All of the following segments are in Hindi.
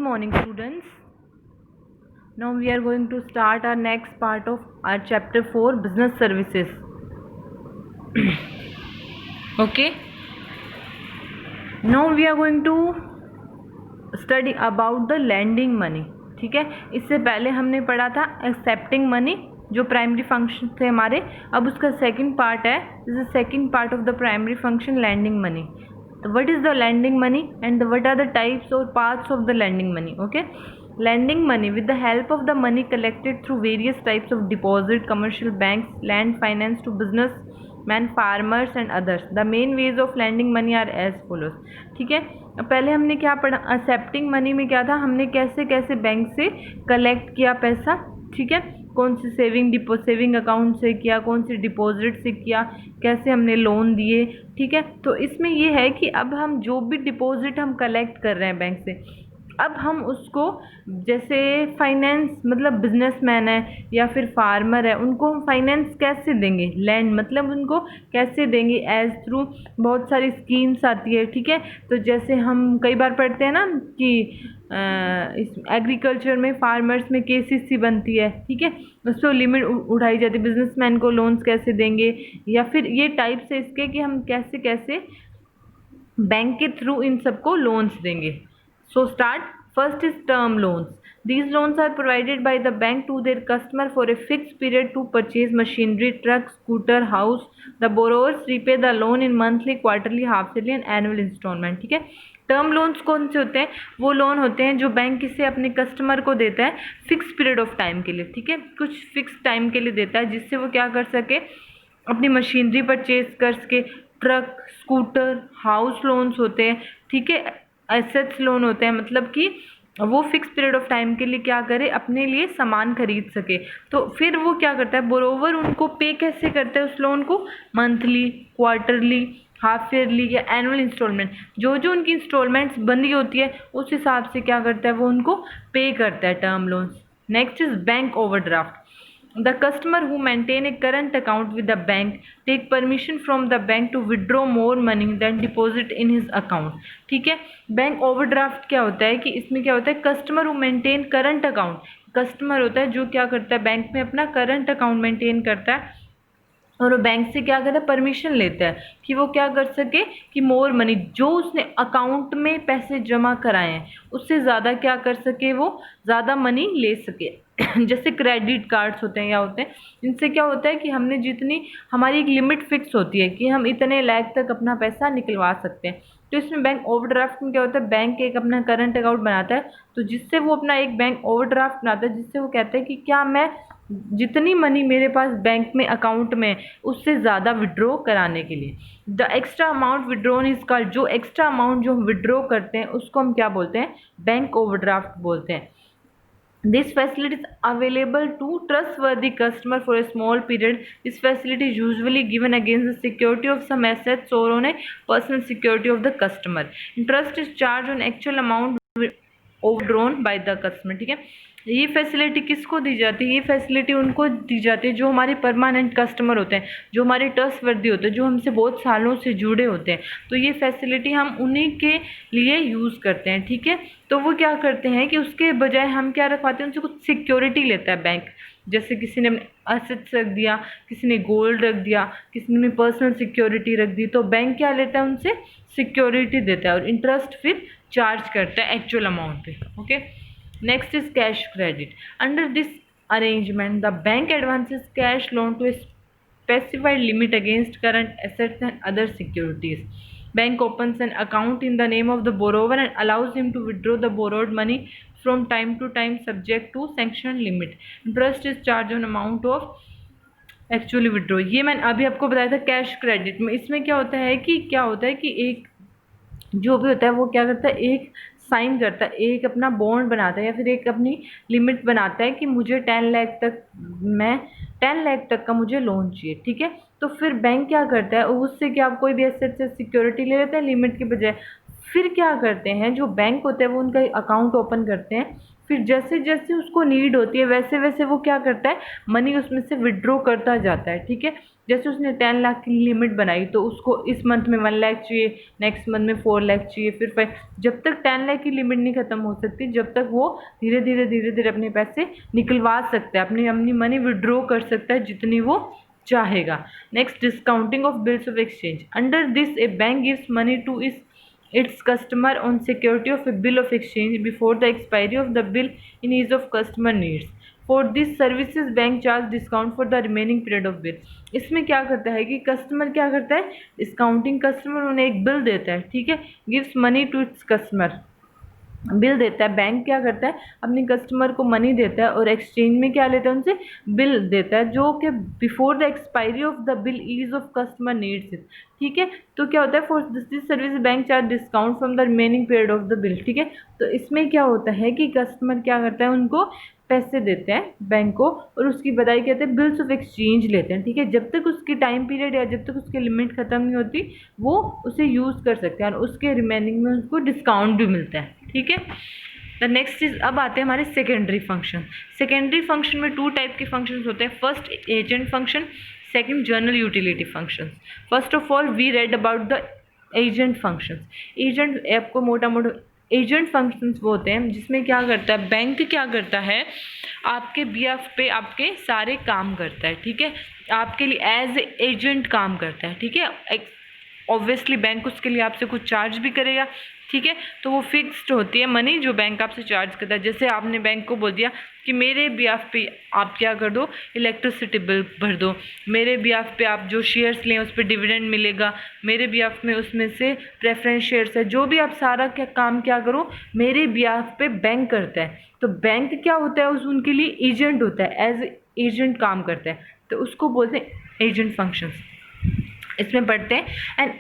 morning, students. Now we are going to start our next part of our chapter 4, business services. Okay, now we are going to study about the lending money. ठीक है, इससे पहले हमने पढ़ा था एक्सेप्टिंग मनी, जो प्राइमरी फंक्शन थे हमारे. अब उसका सेकंड पार्ट है, this is second part of the primary function, lending money. What is the lending money and what are the types or parts of the lending money? Okay, lending money with the help of the money collected through various types of deposit, commercial banks, land finance to businessmen, farmers and others. The main ways of lending money are as follows. ठीक है, पहले हमने क्या पढ़ा, एक्सेप्टिंग मनी में क्या था, हमने कैसे कैसे बैंक से कलेक्ट किया पैसा. ठीक है, कौन सी सेविंग अकाउंट से किया, कौन सी डिपॉजिट से किया, कैसे हमने लोन दिए. ठीक है, तो इसमें ये है कि अब हम जो भी डिपॉजिट हम कलेक्ट कर रहे हैं बैंक से, अब हम उसको, जैसे फाइनेंस मतलब बिजनेसमैन है या फिर फार्मर है, उनको हम फाइनेंस कैसे देंगे, लैंड मतलब उनको कैसे देंगे, एज थ्रू बहुत सारी स्कीम्स आती है. ठीक है, तो जैसे हम कई बार पढ़ते हैं ना कि इस एग्रीकल्चर में फार्मर्स में केसीसी बनती है. ठीक है, उस पर लिमिट उठाई जाती है, बिजनेसमैन को लोन्स कैसे देंगे, या फिर ये टाइप्स है इसके कि हम कैसे कैसे बैंक के थ्रू इन सबको लोन्स देंगे. So start. First is term loans. These loans are provided by the bank to their customer for a fixed period to purchase machinery, truck, scooter, house. The borrowers repay the loan in monthly, quarterly, half yearly and annual installment. ठीक है, टर्म लोन्स कौन से होते हैं, वो लोन होते हैं जो बैंक किसी अपने कस्टमर को देता है फिक्स पीरियड ऑफ टाइम के लिए. ठीक है, कुछ फिक्स टाइम के लिए देता है जिससे वो क्या कर सके, अपनी मशीनरी परचेज कर सके. ट्रक, स्कूटर, हाउस लोन्स होते हैं. ठीक है, एसेट्स लोन होते हैं, मतलब कि वो फिक्स पीरियड ऑफ टाइम के लिए क्या करे, अपने लिए सामान खरीद सके. तो फिर वो क्या करता है, बोरोवर उनको पे कैसे करता है उस लोन को, मंथली, क्वार्टरली, हाफ ईयरली या एनुअल इंस्टॉलमेंट. जो जो उनकी इंस्टॉलमेंट्स बंदी होती है उस हिसाब से क्या करता है, वो उनको पे करता है term loans. Next is bank overdraft. The customer who maintain a current account with the bank take permission from the bank to withdraw more money than deposit in his account. ठीक है, बैंक ओवरड्राफ्ट क्या होता है कि इसमें क्या होता है, customer who maintain current account, customer होता है जो क्या करता है, बैंक में अपना करंट अकाउंट मेंटेन करता है और वो बैंक से क्या करता है, परमिशन लेता है कि वो क्या कर सके कि मोर मनी, जो उसने अकाउंट में पैसे जमा कराए हैं उससे ज़्यादा क्या कर सके, वो ज़्यादा मनी ले सके. जैसे क्रेडिट कार्ड्स होते हैं या होते हैं, इनसे क्या होता है कि हमने जितनी, हमारी एक लिमिट फिक्स होती है कि हम इतने लाख तक अपना पैसा निकलवा सकते हैं. तो इसमें बैंक ओवरड्राफ्ट में क्या होता है, बैंक एक अपना करंट अकाउंट बनाता है, तो जिससे वो अपना एक बैंक ओवरड्राफ्ट बनाता है, जिससे वो कहते हैं कि क्या मैं जितनी मनी मेरे पास बैंक में अकाउंट में उससे ज़्यादा विड्रॉ कराने के लिए. The extra amount withdrawn is called, जो एक्स्ट्रा अमाउंट जो हम विड्रॉ करते हैं उसको हम क्या बोलते हैं, बैंक ओवरड्राफ्ट बोलते हैं. This facility is available to trustworthy customer for a small period. This facility is usually given against the security of some assets or on a personal security of the customer. Interest is charged on actual amount overdrawn by the customer. ठीक है, ये फैसिलिटी किसको दी जाती है, ये फैसिलिटी उनको दी जाती है जो हमारे परमानेंट कस्टमर होते हैं, जो हमारे ट्रस्टवर्दी होते हैं, जो हमसे बहुत सालों से जुड़े होते हैं. तो ये फैसिलिटी हम उन्हीं के लिए यूज़ करते हैं. ठीक है, तो वो क्या करते हैं कि उसके बजाय हम क्या रखवाते हैं, उनसे कुछ सिक्योरिटी लेता है बैंक. जैसे किसी ने एसेट्स रख दिया, किसी ने गोल्ड रख दिया, किसी ने पर्सनल सिक्योरिटी रख दी, तो बैंक क्या लेता है, उनसे सिक्योरिटी देता है और इंटरेस्ट फिर चार्ज करता है एक्चुअल अमाउंट पे. Okay, next is cash credit. Under this arrangement, the bank advances cash loan to a specified limit against current assets and other securities. Bank opens an account in the name of the borrower and allows him to withdraw the borrowed money from time to time subject to sanctioned limit. Interest is charged on amount of actually withdraw. ये मैंने अभी आपको बताया था कैश क्रेडिट में. इसमें क्या होता है कि एक जो भी होता है वो क्या करता है, एक साइन करता है, एक अपना बॉन्ड बनाता है या फिर एक अपनी लिमिट बनाता है कि मुझे 10 लाख तक, मैं 10 लाख तक का मुझे लोन चाहिए. ठीक है, तो फिर बैंक क्या करता है, उससे क्या कोई भी एसेट से सिक्योरिटी ले लेता है लिमिट के बजाय, फिर क्या करते हैं, जो बैंक होते हैं वो उनका अकाउंट ओपन करते हैं, फिर जैसे जैसे उसको नीड होती है वैसे वैसे वो क्या करता है, मनी उसमें से विड्रॉ करता जाता है। ठीक है, जैसे उसने 10 लाख की लिमिट बनाई तो उसको इस मंथ में 1 लाख चाहिए, नेक्स्ट मंथ में 4 लाख चाहिए, फिर 5, जब तक 10 लाख की लिमिट नहीं खत्म हो सकती जब तक वो धीरे धीरे अपने पैसे निकलवा सकता है, अपनी मनी विड्रॉ कर सकता है जितनी वो चाहेगा। Next, discounting of bills of exchange. Under this a bank gives money to its customer on security of a bill of exchange before the expiry of the bill in ease of customer needs. For these services bank charge discount for the remaining period of bill. इसमें क्या करता है कि कस्टमर क्या करता है, डिस्काउंटिंग, कस्टमर उन्हें एक बिल देता है, ठीक है, gives money to its customer, bill देता है, बैंक क्या करता है अपने कस्टमर को मनी देता है और एक्सचेंज में क्या लेता है उनसे, बिल देता है, जो कि before the expiry of the bill is of customer needs it. ठीक है, तो क्या होता है, for this service bank charge discount from the remaining period of the bill. ठीक है, तो इसमें क्या होता है कि कस्टमर क्या करता है, उनको पैसे देते हैं बैंक को और उसकी बजाय कहते हैं बिल्स ऑफ एक्सचेंज लेते हैं। ठीक है, जब तक उसकी टाइम पीरियड या जब तक उसकी लिमिट ख़त्म नहीं होती वो उसे यूज़ कर सकते हैं और उसके रिमेनिंग में उसको डिस्काउंट भी मिलता है। ठीक है, द नेक्स्ट इज, अब आते हैं हमारे सेकेंडरी फंक्शन। सेकेंडरी फंक्शन में 2 टाइप के फंक्शंस होते हैं, first agent function, second general utility functions. First of all we read about the agent functions. Agent आपको मोटा मोटा एजेंट फंक्शंस वो होते हैं जिसमें क्या करता है, बैंक क्या करता है आपके बिहाफ पे आपके सारे काम करता है। ठीक है, आपके लिए एज एजेंट काम करता है। ठीक है, ऑब्वियसली बैंक उसके लिए आपसे कुछ चार्ज भी करेगा। ठीक है, तो वो फिक्स्ड होती है मनी जो बैंक आपसे चार्ज करता है। जैसे आपने बैंक को बोल दिया कि मेरे बिहाफ पे आप क्या कर दो, इलेक्ट्रिसिटी बिल भर दो, मेरे बिहाफ पे आप जो शेयर्स लें उस पर डिविडेंड मिलेगा, मेरे बिहाफ में उसमें से प्रेफरेंस शेयर्स है, जो भी आप सारा क्या काम क्या करो मेरे बिहाफ पे बैंक करता है। तो बैंक क्या होता है, उस उनके लिए एजेंट होता है, एज एजेंट काम करता है, तो उसको बोलते हैं एजेंट फंक्शंस। इसमें पढ़ते हैं, and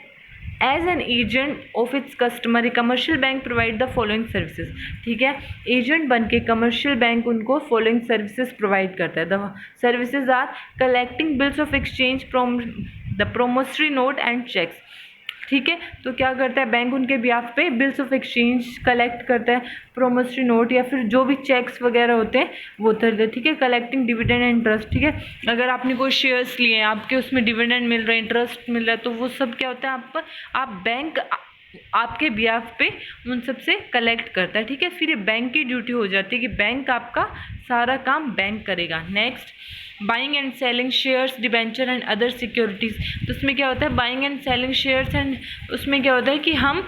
as an agent of its customer commercial bank provide the following services. ठीक है, एजेंट बन के कमर्शियल बैंक उनको फॉलोइंग सर्विसेज प्रोवाइड करता है। The services are collecting bills of exchange from the promissory note and cheques. ठीक है, तो क्या करता है बैंक उनके बिहाफ पे बिल्स ऑफ एक्सचेंज कलेक्ट करता है, प्रोमोसरी नोट या फिर जो भी चेक्स वगैरह होते हैं वो करते हैं। ठीक है, कलेक्टिंग डिविडेंड एंड इंटरेस्ट। ठीक है, अगर आपने कोई शेयर्स लिए हैं आपके उसमें डिविडेंड मिल रहा है, इंटरेस्ट मिल रहा है, तो वो सब क्या होता है आप बैंक आपके बिहाफ पे उन सब से कलेक्ट करता है। ठीक है, फिर ये बैंक की ड्यूटी हो जाती है कि बैंक आपका सारा काम बैंक करेगा। Next, buying and selling shares, debenture and other securities. तो उसमें क्या होता है, buying and selling shares, and उसमें क्या होता है कि हम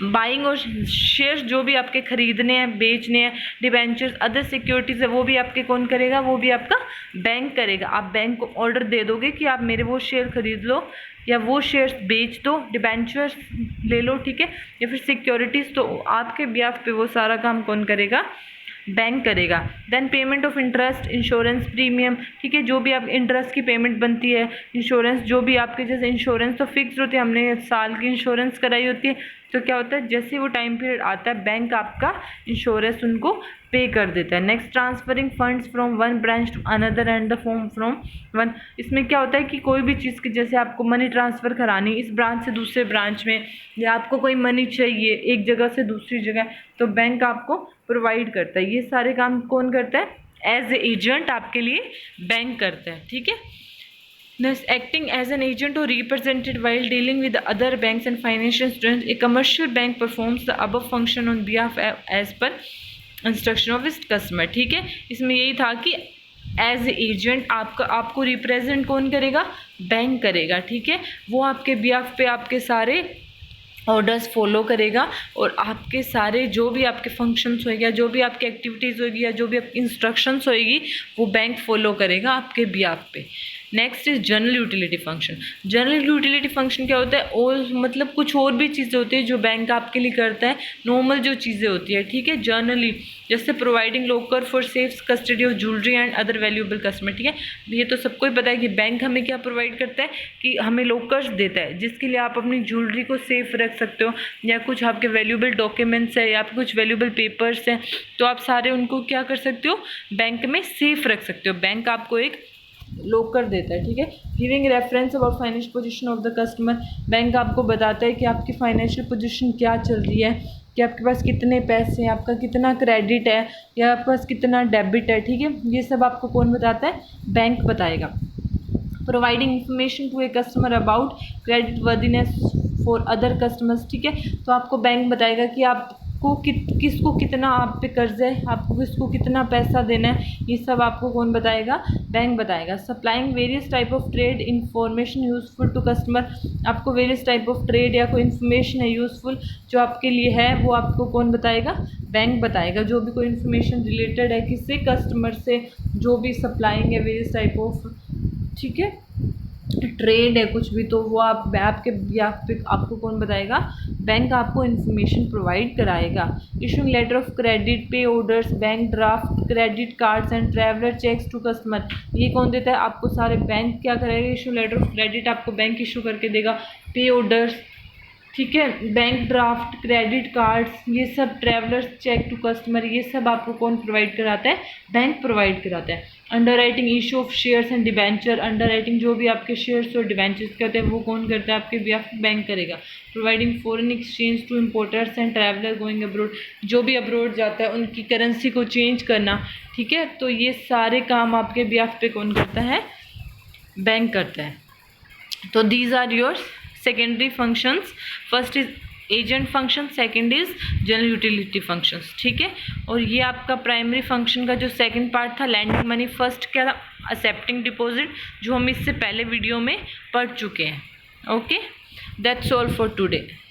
बाइंग और शेयर्स जो भी आपके खरीदने हैं बेचने हैं, डिबेंचर्स अदर सिक्योरिटीज़ है वो भी आपके कौन करेगा, वो भी आपका बैंक करेगा। आप बैंक को ऑर्डर दे दोगे कि आप मेरे वो शेयर खरीद लो या वो शेयर्स बेच दो, डिबेंचर्स ले लो। ठीक है, या फिर सिक्योरिटीज़, तो आपके बिहाफ पे वो सारा काम कौन करेगा, बैंक करेगा। Then payment of interest, insurance premium. ठीक है, जो भी आप इंटरेस्ट की पेमेंट बनती है, इंश्योरेंस जो भी आपके, जैसे इंश्योरेंस तो फिक्स होती है, हमने साल की इंश्योरेंस कराई होती है, तो क्या होता है जैसे वो टाइम पीरियड आता है बैंक आपका इंश्योरेंस उनको पे कर देता है। Next, transferring funds from one branch to another and the form from one. इसमें क्या होता है कि कोई भी चीज़ की, जैसे आपको मनी ट्रांसफ़र करानी इस ब्रांच से दूसरे ब्रांच में, या आपको कोई मनी चाहिए एक जगह से दूसरी जगह, तो बैंक आपको प्रोवाइड करता है। ये सारे काम कौन करता है, एज ए एजेंट आपके लिए बैंक करता है। ठीक है, Thus, acting as an agent or representative while dealing with the other banks and financial institutions, a commercial bank performs the above function on behalf as per instruction of its customer। ठीक है, इसमें यही था कि एज एजेंट आपको रिप्रेजेंट कौन करेगा, बैंक करेगा। ठीक है, वो आपके बिहाफ पे आपके सारे ऑर्डर्स फॉलो करेगा और आपके सारे जो भी आपके फंक्शंस होएगा, जो भी आपकी एक्टिविटीज़ होगी या जो भी आपकी इंस्ट्रक्शंस होएगी वो बैंक फॉलो करेगा आपके बिहाफ पे। Next is general utility function. General utility function क्या होता है, और मतलब कुछ और भी चीज़ें होती है जो बैंक आपके लिए करता है, नॉर्मल जो चीज़ें होती है। ठीक है, जनरली जैसे providing locker for safe custody of jewellery and other valuable customer. ठीक है, ये तो सबको ही पता है कि बैंक हमें क्या प्रोवाइड करता है कि हमें लॉकर्स देता है जिसके लिए आप अपनी ज्वेलरी को सेफ रख सकते हो, या कुछ आपके वैल्यूएबल डॉक्यूमेंट्स है या कुछ वैल्यूएबल पेपर्स हैं, तो आप सारे उनको क्या कर सकते हो, बैंक में सेफ रख सकते हो। बैंक आपको एक लॉक कर देता है, ठीक है। Giving reference about financial position of the customer, bank आपको बताता है कि आपकी फाइनेंशियल पोजीशन क्या चल रही है, कि आपके पास कितने पैसे हैं, आपका कितना क्रेडिट है या आपके पास कितना डेबिट है, ठीक है। ये सब आपको कौन बताता है? बैंक बताएगा। Providing information to a customer about credit worthiness for other customers, ठीक है। तो आपको बैंक बताएगा कि आपको किसको कितना आप पे कर्ज है, आपको किसको कितना पैसा देना है, ये सब आपको कौन बताएगा? बैंक बताएगा। Supplying various type of trade information useful to customer, आपको वेरियस टाइप ऑफ ट्रेड या कोई इन्फॉर्मेशन है यूजफुल जो आपके लिए है, वो आपको कौन बताएगा? बैंक बताएगा। जो भी कोई इन्फॉर्मेशन रिलेटेड है किससे? कस्टमर से, जो भी सप्लाइंग है वेरियस टाइप ऑफ, ठीक है, ट्रेड है कुछ भी, तो वो आप आपके या फिर आपको कौन बताएगा? बैंक आपको इन्फॉर्मेशन प्रोवाइड कराएगा। Issuing letter of credit, pay orders, bank draft, credit cards and traveller cheques to customer, ये कौन देता है? आपको सारे बैंक क्या करेगा? इशू लेटर ऑफ क्रेडिट आपको बैंक इशू करके देगा, पे ऑर्डर्स, ठीक है, बैंक ड्राफ्ट, क्रेडिट कार्ड्स, ये सब, ट्रैवलर्स चेक टू कस्टमर, ये सब आपको कौन प्रोवाइड कराता है? बैंक प्रोवाइड कराता है। Under writing issue of shares and debenture, under writing जो भी आपके शेयर्स और डिबेंचर्स करते हैं वो कौन करता है? आपके बिहाफ बैंक करेगा। Providing foreign exchange to importers and traveller going abroad, जो भी अब्रोड जाता है उनकी करेंसी को चेंज करना, ठीक है। तो ये सारे काम आपके बिहाफ पे कौन करता है? बैंक करता है। तो these are your secondary functions, first is agent function, second is general utility functions, ठीक है। और ये आपका प्राइमरी फंक्शन का जो सेकंड पार्ट था लैंडिंग मनी, फर्स्ट क्या था? एक्सेप्टिंग डिपॉजिट, जो हम इससे पहले वीडियो में पढ़ चुके हैं। Okay, that's all for today.